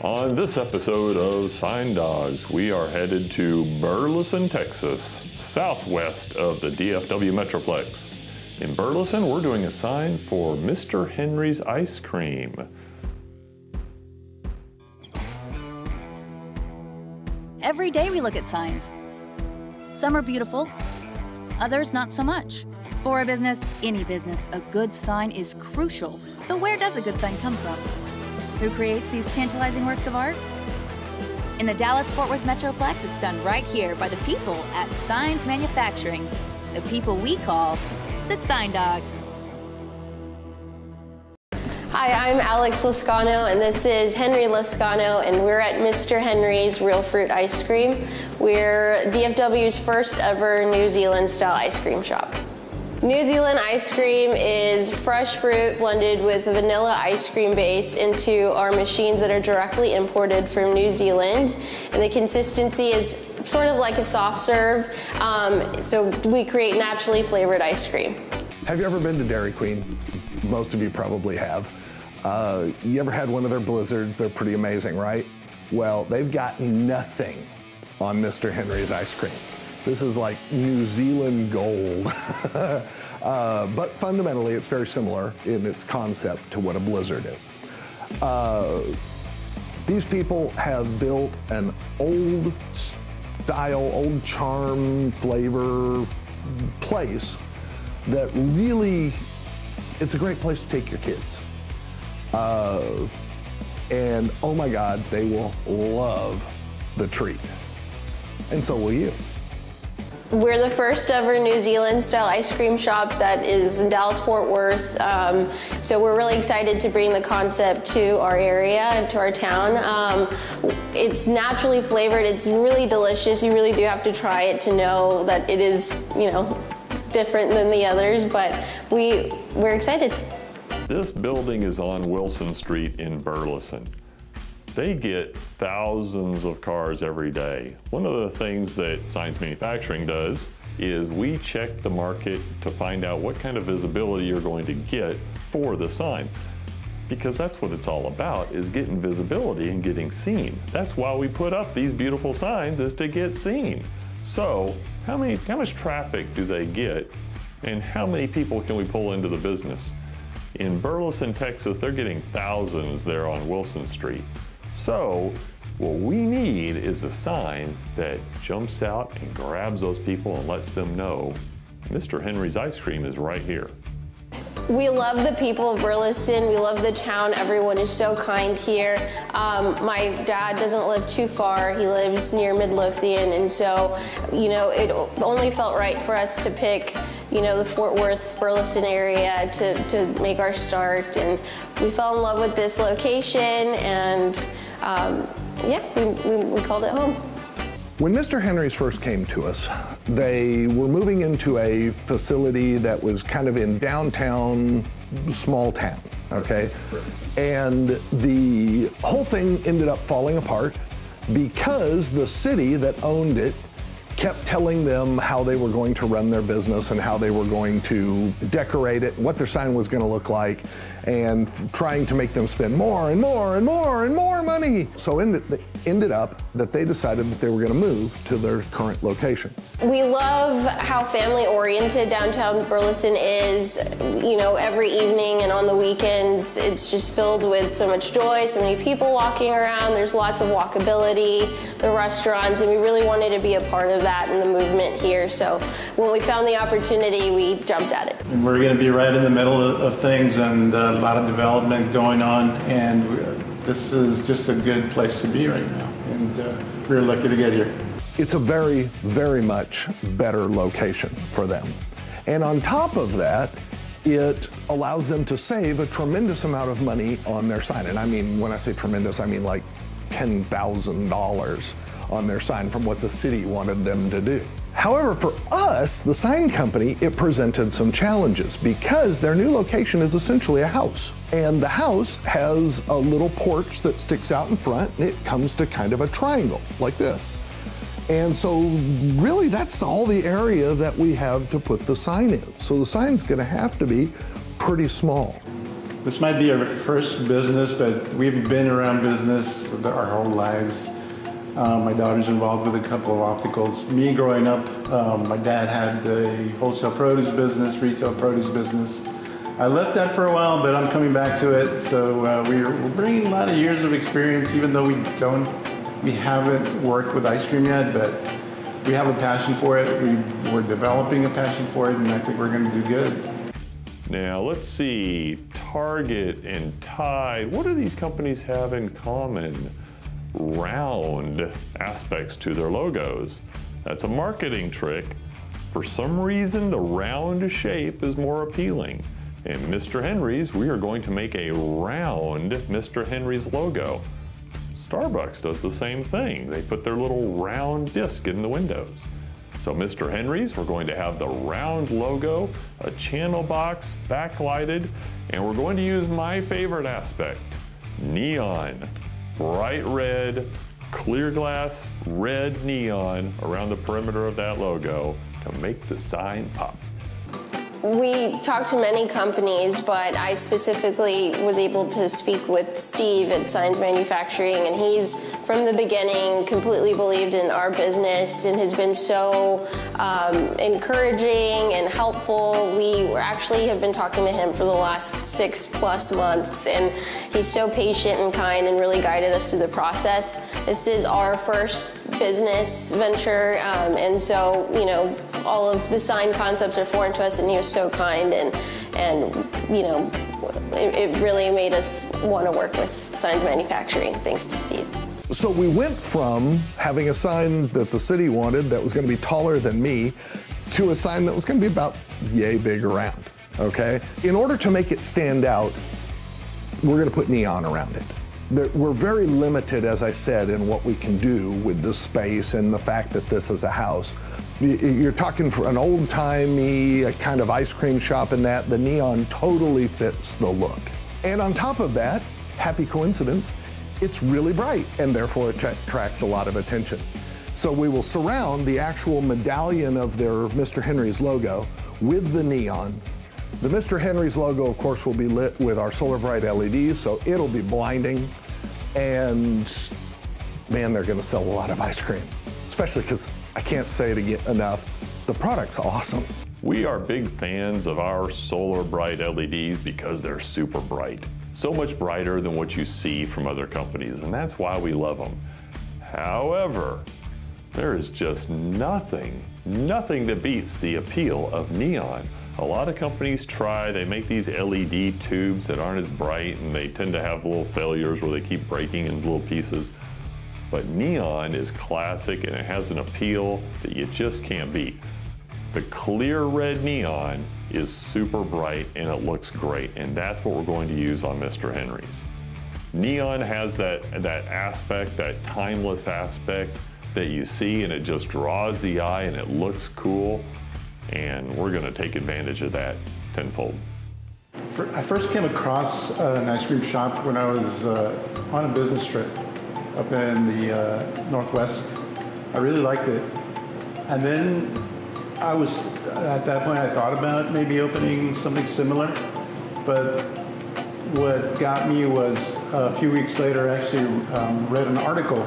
On this episode of Sign Dawgs, we are headed to Burleson, Texas, southwest of the DFW Metroplex. In Burleson, we're doing a sign for Mr. Henry's Ice Cream. Every day we look at signs. Some are beautiful, others not so much. For a business, any business, a good sign is crucial. So where does a good sign come from? Who creates these tantalizing works of art? In the Dallas-Fort Worth Metroplex, it's done right here by the people at Signs Manufacturing, the people we call the Sign Dawgs. Hi, I'm Alex Lascano, and this is Henry Lascano, and we're at Mr. Henry's Real Fruit Ice Cream. We're DFW's first ever New Zealand style ice cream shop. New Zealand ice cream is fresh fruit blended with a vanilla ice cream base into our machines that are directly imported from New Zealand. And the consistency is sort of like a soft serve, so we create naturally flavored ice cream. Have you ever been to Dairy Queen? Most of you probably have. You ever had one of their blizzards? They're pretty amazing, right? Well, they've got nothing on Mr. Henry's ice cream. This is like New Zealand gold. But fundamentally, it's very similar in its concept to what a blizzard is. These people have built an old style, old charm flavor place that really, it's a great place to take your kids. And oh my God, they will love the treat. And so will you. We're the first ever New Zealand style ice cream shop that is in Dallas-Fort Worth. So we're really excited to bring the concept to our area and to our town. It's naturally flavored, it's really delicious. You really do have to try it to know that it is, different than the others, but we're excited. This building is on Wilson Street in Burleson. They get thousands of cars every day. One of the things that Signs Manufacturing does is we check the market to find out what kind of visibility you're going to get for the sign. Because that's what it's all about, is getting visibility and getting seen. That's why we put up these beautiful signs, is to get seen. So how much traffic do they get, and how many people can we pull into the business? In Burleson, Texas, they're getting thousands there on Wilson Street. So what we need is a sign that jumps out and grabs those people and lets them know Mr. Henry's Ice Cream is right here. We love the people of Burleson. We love the town. Everyone is so kind here. My dad doesn't live too far. He lives near Midlothian, and so, it only felt right for us to pick, the Fort Worth, Burleson area to make our start. And we fell in love with this location, and we called it home. When Mr. Henry's first came to us, they were moving into a facility that was kind of in downtown, small town, okay? And the whole thing ended up falling apart because the city that owned it kept telling them how they were going to run their business and how they were going to decorate it and what their sign was going to look like, and trying to make them spend more and more and more and more money. So it ended up that they decided that they were going to move to their current location. We love how family-oriented downtown Burleson is. Every evening and on the weekends, it's just filled with so much joy, so many people walking around. There's lots of walkability, the restaurants, and we really wanted to be a part of that and the movement here. So when we found the opportunity, we jumped at it. And we're going to be right in the middle of things, and a lot of development going on, and this is just a good place to be right now, and we're lucky to get here. It's a very, very much better location for them. And on top of that, it allows them to save a tremendous amount of money on their sign. And I mean, when I say tremendous, I mean like $10,000 on their sign from what the city wanted them to do. However, for us, the sign company, it presented some challenges because their new location is essentially a house. And the house has a little porch that sticks out in front, and it comes to kind of a triangle like this. And so really that's all the area that we have to put the sign in. So the sign's gonna have to be pretty small. This might be our first business, but we've been around business our whole lives. My daughter's involved with a couple of opticals. Me growing up, my dad had a wholesale produce business, retail produce business. I left that for a while, but I'm coming back to it. So we're bringing a lot of years of experience, even though we haven't worked with ice cream yet, but we have a passion for it. We're developing a passion for it, and I think we're going to do good. Now let's see, Target and Tide, what do these companies have in common? Round aspects to their logos. That's a marketing trick. For some reason, the round shape is more appealing. In Mr. Henry's, we are going to make a round Mr. Henry's logo. Starbucks does the same thing. They put their little round disc in the windows. So Mr. Henry's, we're going to have the round logo, a channel box, backlighted, and we're going to use my favorite aspect, neon. Bright red, clear glass, red neon around the perimeter of that logo to make the sign pop. We talked to many companies, but I specifically was able to speak with Steve at Signs Manufacturing, and he's, from the beginning, completely believed in our business and has been so encouraging and helpful. We actually have been talking to him for the last 6+ months, and he's so patient and kind and really guided us through the process. This is our first business venture, and so, you know, all of the sign concepts are foreign to us, and he was so kind, and you know, it really made us want to work with Signs Manufacturing, thanks to Steve. So we went from having a sign that the city wanted that was going to be taller than me to a sign that was going to be about yay big around, okay? In order to make it stand out, we're going to put neon around it. We're very limited, as I said, in what we can do with this space and the fact that this is a house. You're talking for an old-timey kind of ice cream shop, and that the neon totally fits the look. And on top of that, happy coincidence, it's really bright, and therefore it attracts a lot of attention. So we will surround the actual medallion of their Mr. Henry's logo with the neon. The Mr. Henry's logo, of course, will be lit with our solar bright LEDs, so it'll be blinding. And man, they're gonna sell a lot of ice cream, especially because I can't say it enough, the product's awesome. We are big fans of our solar bright LEDs because they're super bright. So much brighter than what you see from other companies, and that's why we love them. However, there is just nothing that beats the appeal of neon. A lot of companies try, they make these LED tubes that aren't as bright, and they tend to have little failures where they keep breaking in little pieces. But neon is classic, and it has an appeal that you just can't beat. The clear red neon is super bright and it looks great, and that's what we're going to use on Mr. Henry's. Neon has that aspect, that timeless aspect that you see, and it just draws the eye and it looks cool, and we're going to take advantage of that tenfold. I first came across an ice cream shop when I was on a business trip up in the Northwest. I really liked it. And then at that point I thought about maybe opening something similar, but what got me was a few weeks later I actually read an article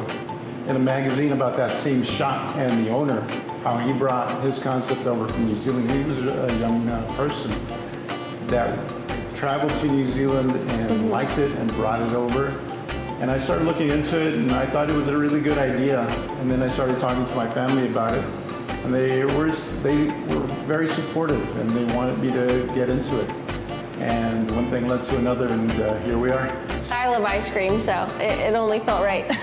in a magazine about that same shop and the owner, how he brought his concept over from New Zealand. He was a young person that traveled to New Zealand and liked it and brought it over. And I started looking into it, and I thought it was a really good idea. And then I started talking to my family about it, and they were very supportive, and they wanted me to get into it. And one thing led to another, and here we are. I love ice cream, so it only felt right.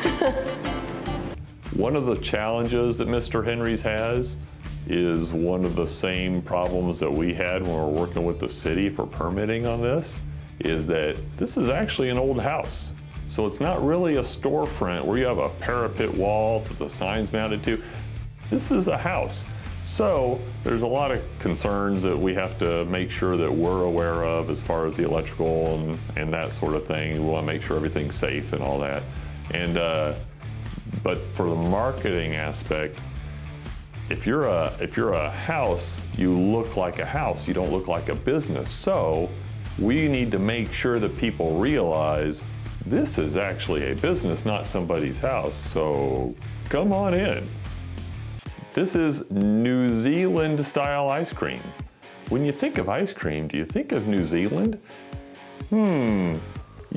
One of the challenges that Mr. Henry's has is one of the same problems that we had when we were working with the city for permitting on this, is that this is actually an old house. So it's not really a storefront where you have a parapet wall that the sign's mounted to. This is a house. So there's a lot of concerns that we have to make sure that we're aware of as far as the electrical and that sort of thing. We want to make sure everything's safe and all that. And but for the marketing aspect, if you're a house, you look like a house. You don't look like a business. So We need to make sure that people realize this is actually a business, not somebody's house, so come on in. This is New Zealand style ice cream. When you think of ice cream, do you think of New Zealand? You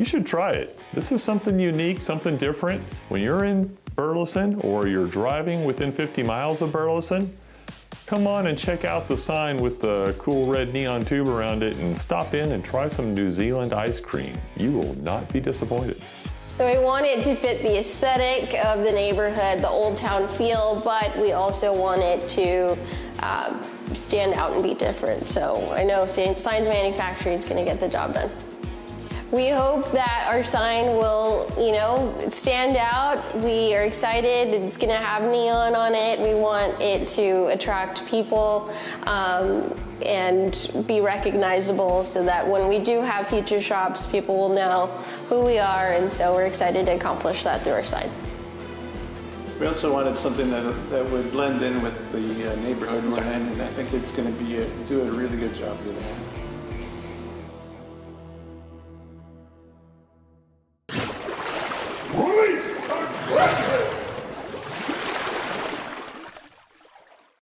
should try it. This is something unique, something different. When you're in Burleson or you're driving within 50 miles of Burleson, come on and check out the sign with the cool red neon tube around it and stop in and try some New Zealand ice cream. You will not be disappointed. So we want it to fit the aesthetic of the neighborhood, the old town feel, but we also want it to stand out and be different. So I know Signs Manufacturing is going to get the job done. We hope that our sign will, stand out. We are excited. It's going to have neon on it. We want it to attract people and be recognizable so that when we do have future shops, people will know who we are. And so we're excited to accomplish that through our sign. We also wanted something that would blend in with the neighborhood we're in, and I think it's going to do a really good job doing that.